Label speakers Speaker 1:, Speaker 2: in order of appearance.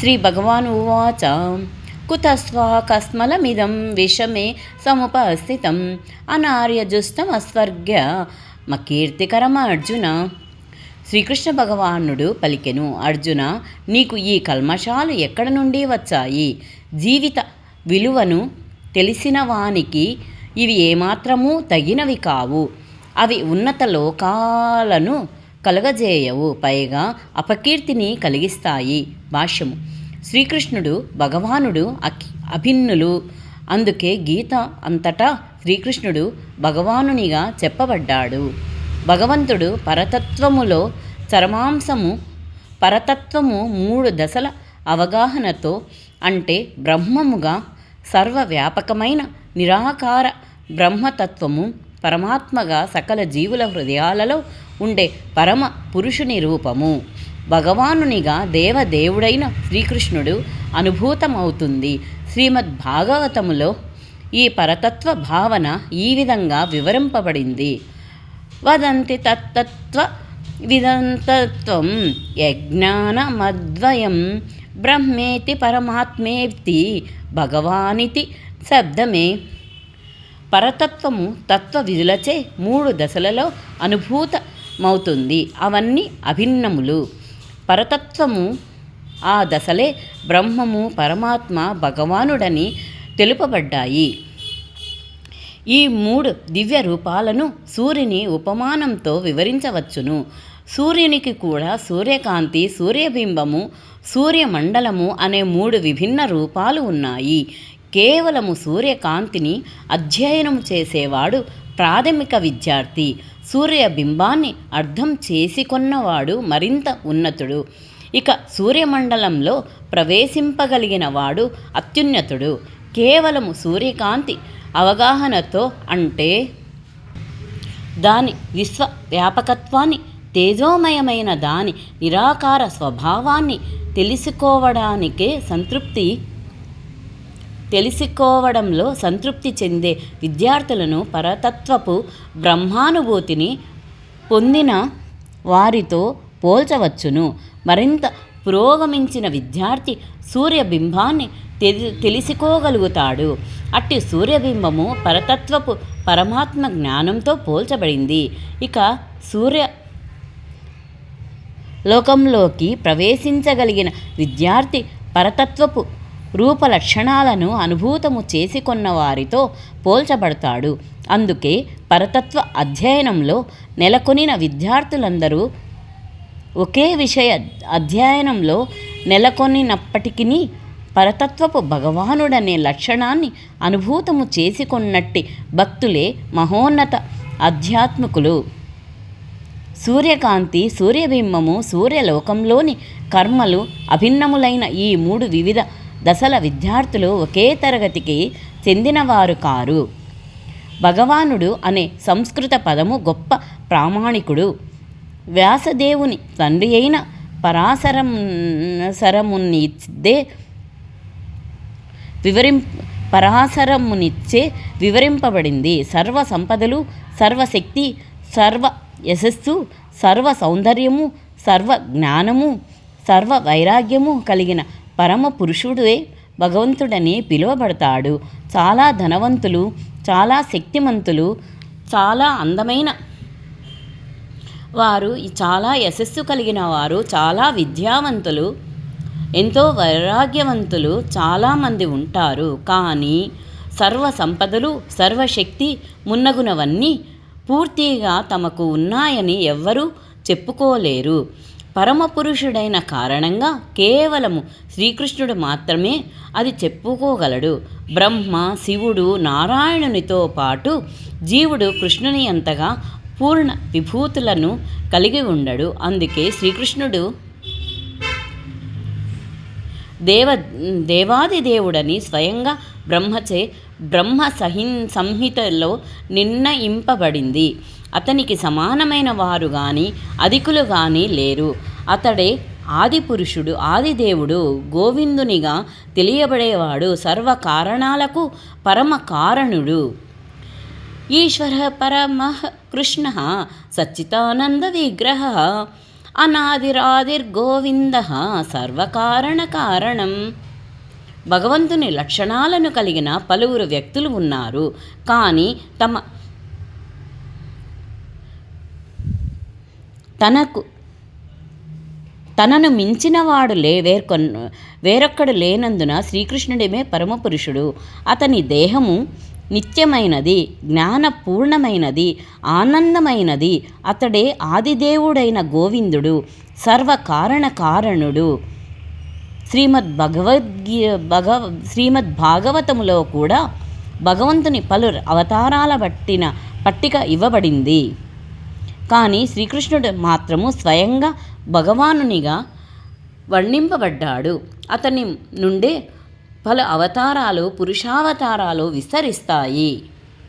Speaker 1: శ్రీభగవానువాచ కుతస్వాకస్మలమిదం విషమే సముపస్థితం అనార్యజుస్తమస్వర్గ్య మకీర్తికరమర్జున. శ్రీకృష్ణ భగవానుడు పలికెను, అర్జున, నీకు ఈ కల్మషాలు ఎక్కడ నుండి వచ్చాయి? జీవిత విలువను తెలిసిన వానికి ఇవి ఏమాత్రమూ తగినవి కావు. అవి ఉన్నత లోకాలను కలగజేయవు, పైగా అపకీర్తిని కలిగిస్తాయి. భాష్యము. శ్రీకృష్ణుడు భగవానుడు అభిన్నులు. అందుకే గీత అంతటా శ్రీకృష్ణుడు భగవానునిగా చెప్పబడ్డాడు. భగవంతుడు పరతత్వములో చరమాంశము. పరతత్వము 3 దశల అవగాహనతో, అంటే బ్రహ్మముగా సర్వవ్యాపకమైన నిరాకార బ్రహ్మతత్వము, పరమాత్మగా సకల జీవుల హృదయాలలో ఉండే పరమ పురుషుని రూపము, భగవానునిగా దేవదేవుడైన శ్రీకృష్ణుడు అనుభూతమవుతుంది. శ్రీమద్భాగవతములో ఈ పరతత్వ భావన ఈ విధంగా వివరింపబడింది. వదంతి తత్తత్వ విదంతత్వం యజ్ఞానమద్వయం బ్రహ్మేతి పరమాత్మేతి భగవానితి శబ్దమే. పరతత్వము తత్వ విధులచే 3 దశలలో అనుభూతమవుతుంది. అవన్నీ అభిన్నములు. పరతత్వము ఆ దశలే బ్రహ్మము, పరమాత్మ, భగవానుడని తెలుపబడ్డాయి. ఈ 3 దివ్య రూపాలను సూర్యుని ఉపమానంతో వివరించవచ్చును. సూర్యునికి కూడా సూర్యకాంతి, సూర్యబింబము, సూర్యమండలము అనే 3 విభిన్న రూపాలు ఉన్నాయి. కేవలము సూర్యకాంతిని అధ్యయనం చేసేవాడు ప్రాథమిక విద్యార్థి. సూర్యబింబాన్ని అర్థం చేసుకొన్నవాడు మరింత ఉన్నతుడు. ఇక సూర్యమండలంలో ప్రవేశింపగలిగిన వాడు అత్యున్నతుడు. కేవలము సూర్యకాంతి అవగాహనతో, అంటే దాని విశ్వవ్యాపకత్వాన్ని, తేజోమయమైన దాని నిరాకార స్వభావాన్ని తెలుసుకోవడంలో సంతృప్తి చెందే విద్యార్థులను పరతత్వపు బ్రహ్మానుభూతిని పొందిన వారితో పోల్చవచ్చును. మరింత పురోగమించిన విద్యార్థి సూర్యబింబాన్ని తెలుసుకోగలుగుతాడు. అట్టి సూర్యబింబము పరతత్వపు పరమాత్మ జ్ఞానంతో పోల్చబడింది. ఇక సూర్య లోకంలోకి ప్రవేశించగలిగిన విద్యార్థి పరతత్వపు రూపలక్షణాలను అనుభూతము చేసుకొన్న వారితో పోల్చబడతాడు. అందుకే పరతత్వ అధ్యయనంలో నెలకొనిన విద్యార్థులందరూ ఒకే విషయ అధ్యయనంలో నెలకొనినప్పటికీ పరతత్వపు భగవానుడనే లక్షణాన్ని అనుభూతము చేసుకొన్నట్టి భక్తులే మహోన్నత ఆధ్యాత్మికులు. సూర్యకాంతి, సూర్యబింబము, సూర్యలోకంలోని కర్మలు అభిన్నములైన ఈ 3 వివిధ దశల విద్యార్థులు ఒకే తరగతికి చెందినవారు కారు. భగవానుడు అనే సంస్కృత పదము గొప్ప ప్రామాణికుడు. వ్యాసదేవుని తండ్రి అయిన పరాశరమునిచ్చే వివరింపబడింది. సర్వ సంపదలు, సర్వశక్తి, సర్వ యశస్సు, సర్వ సౌందర్యము, సర్వ జ్ఞానము, సర్వ వైరాగ్యము కలిగిన పరమ పురుషుడే భగవంతుడని పిలువబడతాడు. చాలా ధనవంతులు, చాలా శక్తిమంతులు, చాలా అందమైన వారు, చాలా యశస్సు కలిగిన వారు, చాలా విద్యావంతులు, ఎంతో వైరాగ్యవంతులు చాలామంది ఉంటారు. కానీ సర్వ సంపదలు, సర్వశక్తి మున్నగునవన్నీ పూర్తిగా తమకు ఉన్నాయని ఎవ్వరూ చెప్పుకోలేరు. పరమపురుషుడైన కారణంగా కేవలము శ్రీకృష్ణుడు మాత్రమే అది చెప్పుకోగలడు. బ్రహ్మ, శివుడు, నారాయణునితో పాటు జీవుడు కృష్ణుని అంతగా పూర్ణ విభూతులను కలిగి ఉండడు. అందుకే శ్రీకృష్ణుడు దేవాదిదేవుడని స్వయంగా బ్రహ్మచే బ్రహ్మ సంహితలో నిర్ణయింపబడింది. అతనికి సమానమైన వారు కానీ అధికులు కానీ లేరు. అతడే ఆదిపురుషుడు, ఆదిదేవుడు, గోవిందునిగా తెలియబడేవాడు, సర్వకారణాలకు పరమ కారణుడు. ఈశ్వర పరమః కృష్ణ సచ్చిదానంద విగ్రహ అనాదిరాదిర్గోవింద సర్వకారణకారణం. భగవంతుని లక్షణాలను కలిగిన పలువురు వ్యక్తులు ఉన్నారు, కానీ తనను మించినవాడు వేరొక్కడు లేనందున శ్రీకృష్ణుడిమే పరమపురుషుడు. అతని దేహము నిత్యమైనది, జ్ఞానపూర్ణమైనది, ఆనందమైనది. అతడే ఆదిదేవుడైన గోవిందుడు, సర్వకారణకారణుడు. శ్రీమద్భాగవతములో కూడా భగవంతుని పలు అవతారాల పట్టిక ఇవ్వబడింది. కానీ శ్రీకృష్ణుడు మాత్రము స్వయంగా భగవానునిగా వర్ణింపబడ్డాడు. అతని నుండే పలు అవతారాలు, పురుషావతారాలు విస్తరిస్తాయి.